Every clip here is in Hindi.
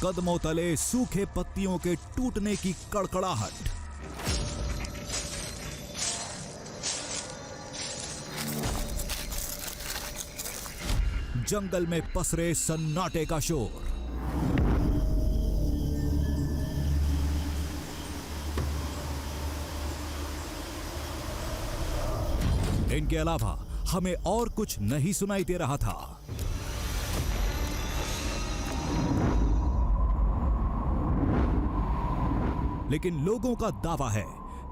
कदमों तले सूखे पत्तियों के टूटने की कड़कड़ाहट। जंगल में पसरे सन्नाटे का शोर। इनके अलावा हमें और कुछ नहीं सुनाई दे रहा था। लेकिन लोगों का दावा है,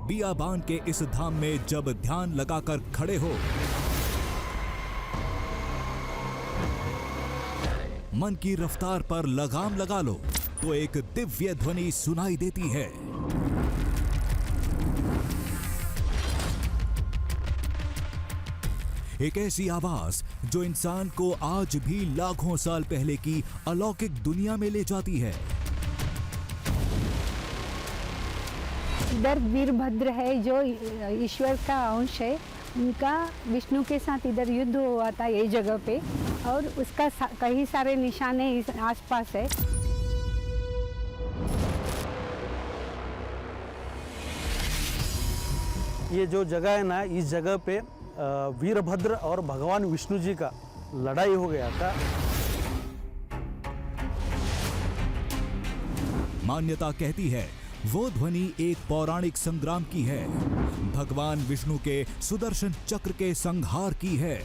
बियाबान के इस धाम में जब ध्यान लगाकर खड़े हो, मन की रफ्तार पर लगाम लगा लो तो एक दिव्य ध्वनि सुनाई देती है। एक ऐसी आवाज जो इंसान को आज भी लाखों साल पहले की अलौकिक दुनिया में ले जाती है। इधर वीरभद्र है जो ईश्वर का अंश है, उनका विष्णु के साथ इधर युद्ध हुआ था ये जगह पे, और उसका कई सारे निशाने इस आसपास है। ये जो जगह है ना, इस जगह पे वीरभद्र और भगवान विष्णु जी का लड़ाई हो गया था। मान्यता कहती है वो ध्वनि एक पौराणिक संग्राम की है, भगवान विष्णु के सुदर्शन चक्र के संहार की है।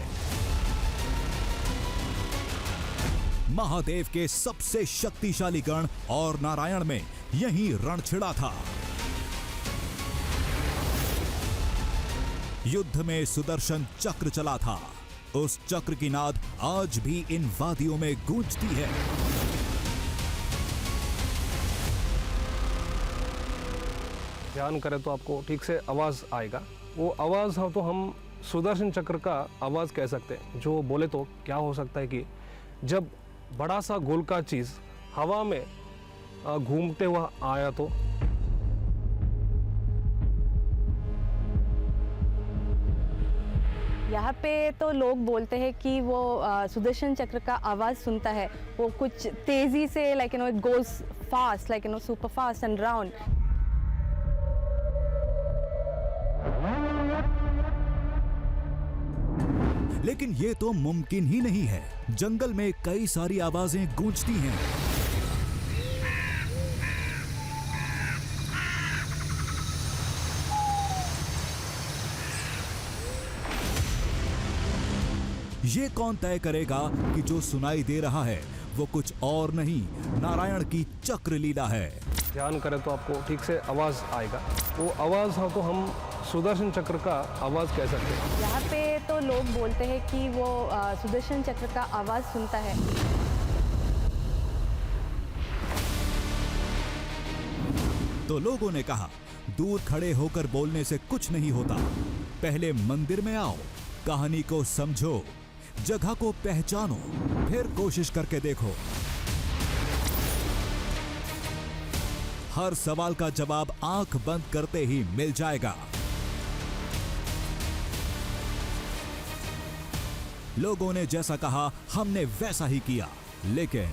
महादेव के सबसे शक्तिशाली गण और नारायण में यही रण छिड़ा था। युद्ध में सुदर्शन चक्र चला था। उस चक्र की नाद आज भी इन वादियों में गूंजती है। ध्यान करें तो आपको ठीक से आवाज आएगा। वो आवाज हो तो हम सुदर्शन चक्र का आवाज कह सकते हैं। जो बोले तो क्या हो सकता है कि जब बड़ा सा गोल का चीज हवा में घूमते हुआ आया तो यहाँ पे तो लोग बोलते हैं कि वो सुदर्शन चक्र का आवाज़ सुनता है, वो कुछ तेज़ी से like it goes fast, like super fast and round. लेकिन ये तो मुमकिन ही नहीं है। जंगल में कई सारी आवाजें गूंजती हैं। ये कौन तय करेगा कि जो सुनाई दे रहा है वो कुछ और नहीं, नारायण की चक्र लीला है। ध्यान करें तो आपको ठीक से आवाज आएगा। वो आवाज हो तो हम सुदर्शन चक्र का आवाज कह सकते हैं। यहाँ पे तो लोग बोलते हैं कि वो सुदर्शन चक्र का आवाज़ सुनता है। तो लोगों ने कहा, दूर खड़े होकर बोलने से कुछ नहीं होता, पहले मंदिर में आओ, कहानी को समझो, जगह को पहचानो, फिर कोशिश करके देखो। हर सवाल का जवाब आंख बंद करते ही मिल जाएगा। लोगों ने जैसा कहा हमने वैसा ही किया, लेकिन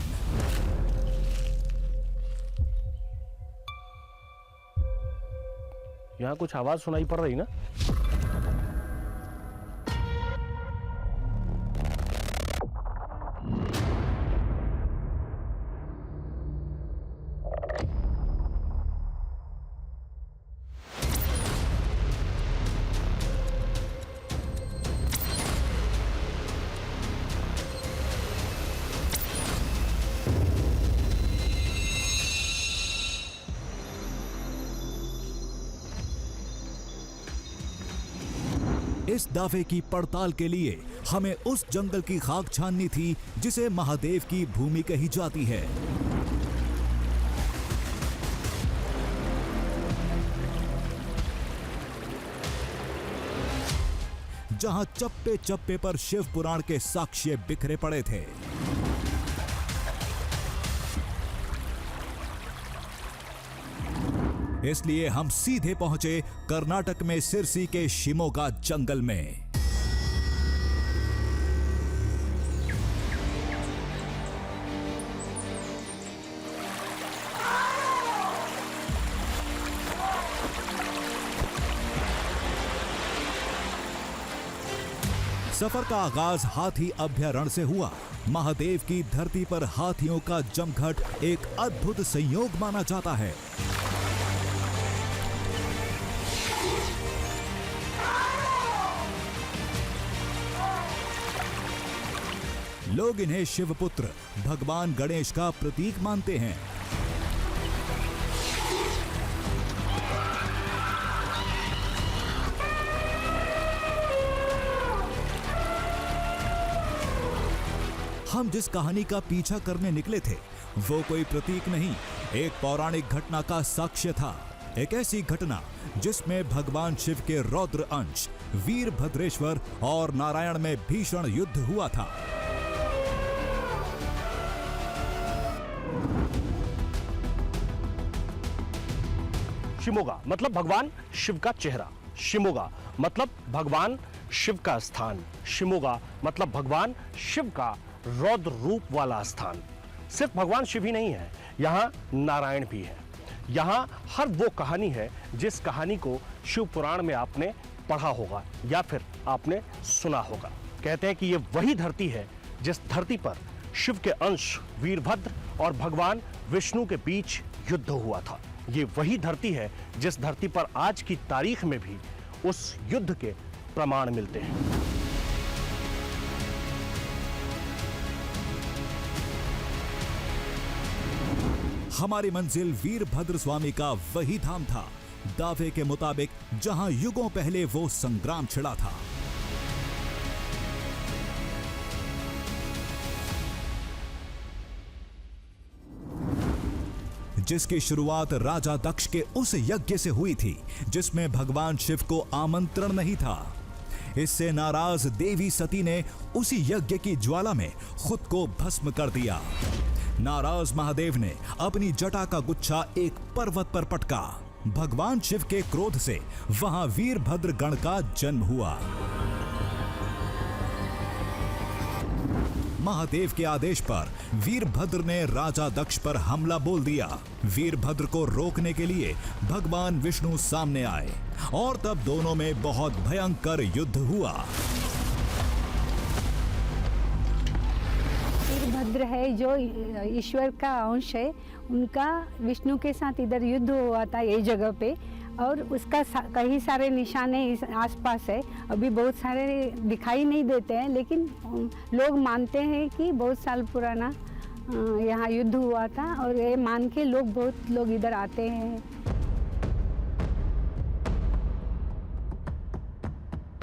यहाँ कुछ आवाज सुनाई पड़ रही ना। इस दावे की पड़ताल के लिए हमें उस जंगल की खाक छाननी थी जिसे महादेव की भूमि कही जाती है। जहां चप्पे चप्पे पर शिव पुराण के साक्ष्य बिखरे पड़े थे। इसलिए हम सीधे पहुंचे कर्नाटक में सिरसी के शिमोगा जंगल में। सफर का आगाज हाथी अभयारण्य से हुआ। महादेव की धरती पर हाथियों का जमघट एक अद्भुत संयोग माना जाता है। लोग इन्हें शिवपुत्र भगवान गणेश का प्रतीक मानते हैं। हम जिस कहानी का पीछा करने निकले थे वो कोई प्रतीक नहीं, एक पौराणिक घटना का साक्ष्य था। एक ऐसी घटना जिसमें भगवान शिव के रौद्र अंश वीरभद्रेश्वर और नारायण में भीषण युद्ध हुआ था। शिमोगा मतलब भगवान शिव का चेहरा, शिमोगा मतलब भगवान शिव का स्थान, शिमोगा मतलब भगवान शिव का रौद्र रूप वाला स्थान। सिर्फ भगवान शिव ही नहीं है, यहाँ नारायण भी है। यहाँ हर वो कहानी है जिस कहानी को शिव पुराण में आपने पढ़ा होगा या फिर आपने सुना होगा। कहते हैं कि ये वही धरती है जिस धरती पर शिव के अंश वीरभद्र और भगवान विष्णु के बीच युद्ध हुआ था। ये वही धरती है जिस धरती पर आज की तारीख में भी उस युद्ध के प्रमाण मिलते हैं। हमारी मंजिल वीरभद्र स्वामी का वही धाम था, दावे के मुताबिक जहां युगों पहले वो संग्राम छिड़ा था। जिसकी शुरुआत राजा दक्ष के उस यज्ञ से हुई थी जिसमें भगवान शिव को आमंत्रण नहीं था। इससे नाराज देवी सती ने उसी यज्ञ की ज्वाला में खुद को भस्म कर दिया। नाराज महादेव ने अपनी जटा का गुच्छा एक पर्वत पर पटका। भगवान शिव के क्रोध से वहां वीरभद्र गण का जन्म हुआ। महादेव के आदेश पर वीरभद्र ने राजा दक्ष पर हमला बोल दिया। वीरभद्र को रोकने के लिए भगवान विष्णु सामने आए और तब दोनों में बहुत भयंकर युद्ध हुआ। वीरभद्र है जो ईश्वर का अंश है, उनका विष्णु के साथ इधर युद्ध हुआ था ये जगह पे, और उसका कई सारे निशाने इस आसपास है। अभी बहुत सारे दिखाई नहीं देते हैं, लेकिन लोग मानते हैं कि बहुत साल पुराना यहाँ युद्ध हुआ था, और ये मान के बहुत लोग इधर आते हैं।